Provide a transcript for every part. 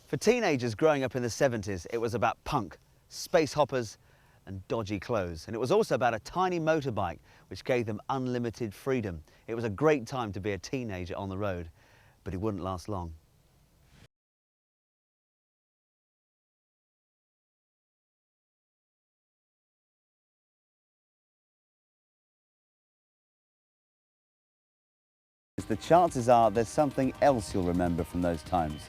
For teenagers growing up in the 70s, it was about punk, space hoppers and dodgy clothes. And it was also about a tiny motorbike which gave them unlimited freedom. It was a great time to be a teenager on the road, but it wouldn't last long. The chances are there's something else you'll remember from those times.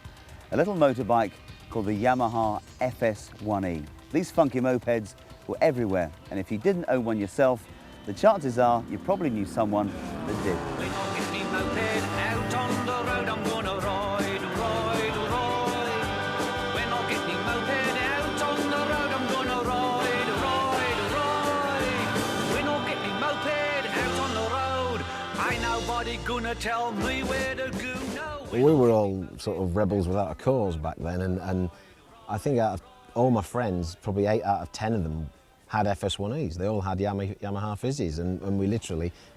A little motorbike called the Yamaha FS1E. These funky mopeds were everywhere, and if you didn't own one yourself, the chances are you probably knew someone that did. When I get me moped out on the road, I'm gonna ride, ride, ride. When I get me moped out on the road, I'm gonna ride, ride, ride. When I get me moped out on the road, ain't nobody gonna tell me where to go. No. We were all sort of rebels without a cause back then, and I think out of all my friends, probably 8 out of 10 of them had FS1Es. They all had Yamaha Fizzies, and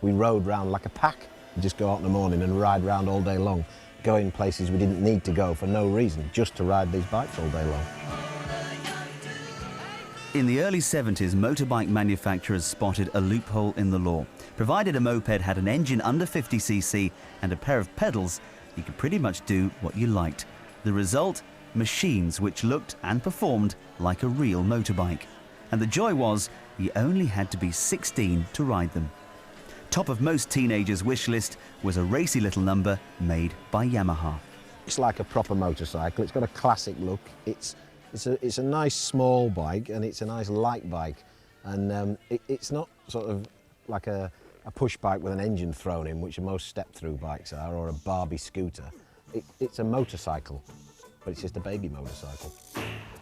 we rode round like a pack. We'd just go out in the morning and ride round all day long, going places we didn't need to go for no reason, just to ride these bikes all day long. In the early 70s, motorbike manufacturers spotted a loophole in the law. Provided a moped had an engine under 50cc and a pair of pedals, you could pretty much do what you liked. The result? Machines which looked and performed like a real motorbike. And the joy was, you only had to be 16 to ride them. Top of most teenagers' wish list was a racy little number made by Yamaha. It's like a proper motorcycle. It's got a classic look. It's a nice small bike, and it's a nice light bike. And it's not sort of like a push bike with an engine thrown in, which most step-through bikes are, or a Barbie scooter. It's a motorcycle, but it's just a baby motorcycle.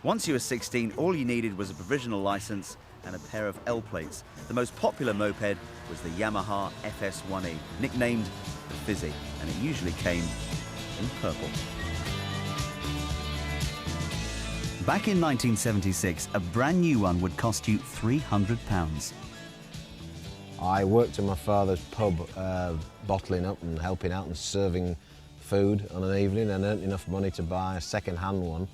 Once you were 16, all you needed was a provisional license and a pair of L plates. The most popular moped was the Yamaha FS1E, nicknamed the Fizzy, and it usually came in purple. Back in 1976, a brand new one would cost you £300. I worked in my father's pub, bottling up and helping out and serving food on an evening, and earned enough money to buy a second-hand one.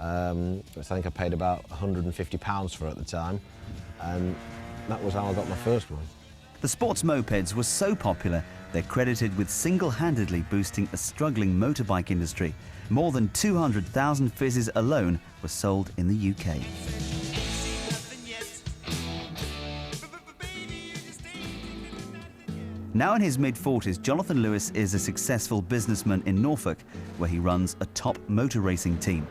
I think I paid about £150 for it at the time, and that was how I got my first one. The sports mopeds were so popular, they're credited with single-handedly boosting a struggling motorbike industry. More than 200,000 Fizzes alone were sold in the UK. Now in his mid-40s, Jonathan Lewis is a successful businessman in Norfolk, where he runs a top motor racing team.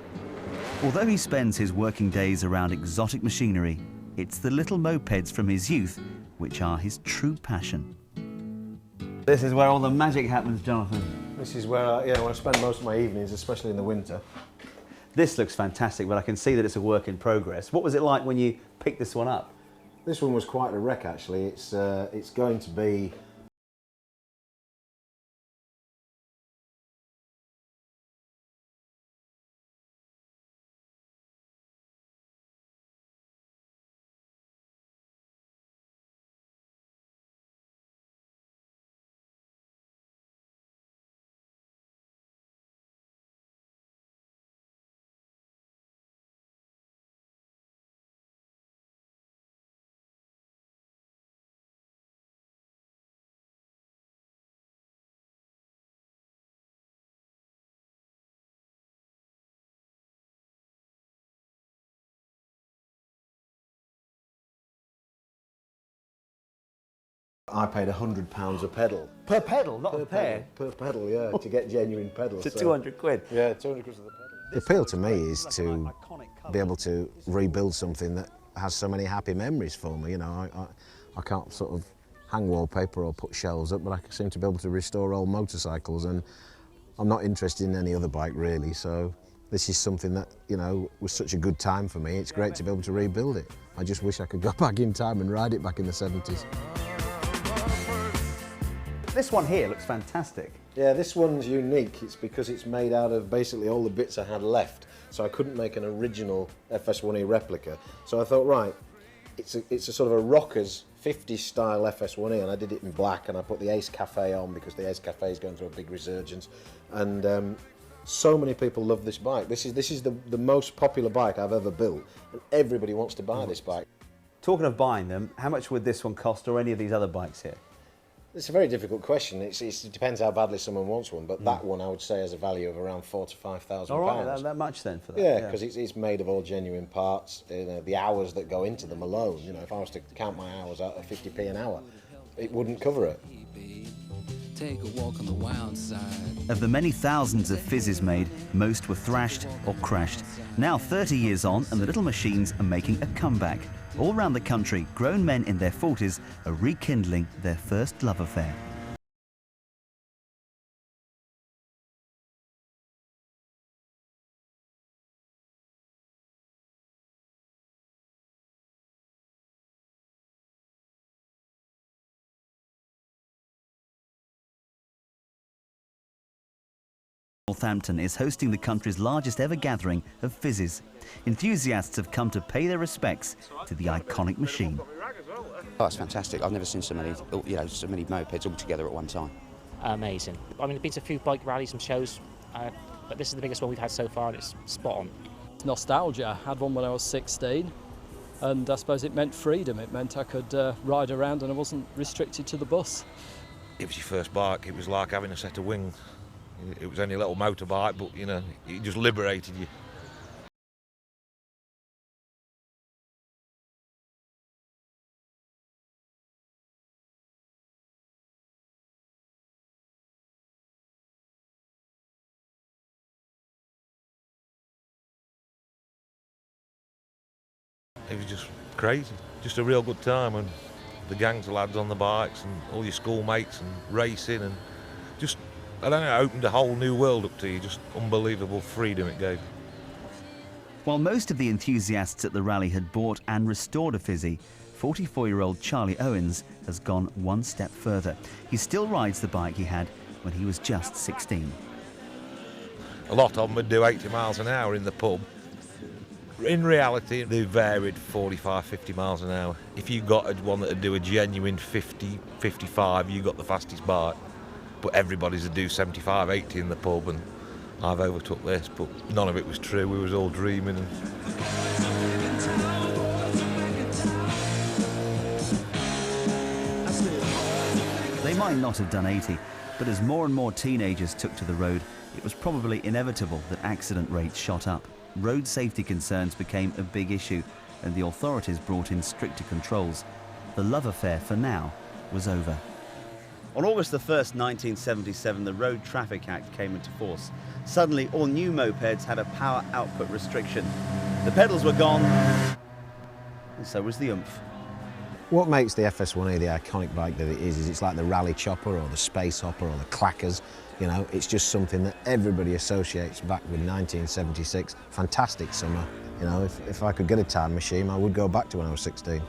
Although he spends his working days around exotic machinery, it's the little mopeds from his youth which are his true passion. This is where all the magic happens, Jonathan. This is where I spend most of my evenings, especially in the winter. This looks fantastic, but I can see that it's a work in progress. What was it like when you picked this one up? This one was quite a wreck, actually. It's going to be I paid £100 a pedal. Per pedal, not per pair? Per pedal, yeah, to get genuine pedals. To 200 quid? Yeah, 200 quid for the pedal. The appeal to me is to be able to rebuild something that has so many happy memories for me. You know, I can't sort of hang wallpaper or put shelves up, but I seem to be able to restore old motorcycles, and I'm not interested in any other bike really, so this is something that, you know, was such a good time for me. It's great to be able to rebuild it. I just wish I could go back in time and ride it back in the 70s. This one here looks fantastic. Yeah, this one's unique. It's because it's made out of basically all the bits I had left. So I couldn't make an original FS1E replica. So I thought, right, it's a sort of a Rockers 50s style FS1E, and I did it in black, and I put the Ace Cafe on because the Ace Cafe is going through a big resurgence. And So many people love this bike. This is the most popular bike I've ever built, and everybody wants to buy this bike. Talking of buying them, how much would this one cost, or any of these other bikes here? It's a very difficult question. It depends how badly someone wants one, but that one I would say has a value of around £4,000 to £5,000. All right, that much then for that? Yeah, because it's made of all genuine parts. You know, the hours that go into them alone. You know, if I was to count my hours out at 50p an hour, it wouldn't cover it. Take a walk on the wild side. Of the many thousands of fizzes made, most were thrashed or crashed. Now 30 years on, and the little machines are making a comeback. All around the country, grown men in their 40s are rekindling their first love affair. Northampton is hosting the country's largest ever gathering of fizzes. Enthusiasts have come to pay their respects to the iconic machine. Oh, it's fantastic. I've never seen so many, so many mopeds all together at one time. Amazing. I mean, I've been to a few bike rallies and shows, but this is the biggest one we've had so far, and it's spot on. Nostalgia. I had one when I was 16, and I suppose it meant freedom. It meant I could ride around and I wasn't restricted to the bus. It was your first bike. It was like having a set of wings. It was only a little motorbike, but, you know, it just liberated you. It was just crazy, just a real good time, and the gangs of lads on the bikes and all your schoolmates and racing, and just, I don't know, it opened a whole new world up to you, just unbelievable freedom it gave. While most of the enthusiasts at the rally had bought and restored a fizzy, 44-year-old Charlie Owens has gone one step further. He still rides the bike he had when he was just 16. A lot of them would do 80 miles an hour in the pub. In reality, they varied 45, 50 miles an hour. If you got one that would do a genuine 50, 55, you got the fastest bike. But everybody's would do 75, 80 in the pub, and I've overtook this, but none of it was true. We was all dreaming. They might not have done 80, but as more and more teenagers took to the road, it was probably inevitable that accident rates shot up. Road safety concerns became a big issue, and the authorities brought in stricter controls. The love affair, for now, was over. On August the 1st, 1977, the Road Traffic Act came into force. Suddenly, all new mopeds had a power output restriction. The pedals were gone, and so was the oomph. What makes the FS1E the iconic bike that it is it's like the rally chopper or the space hopper or the clackers. You know, it's just something that everybody associates back with 1976. Fantastic summer. You know, if I could get a time machine, I would go back to when I was 16.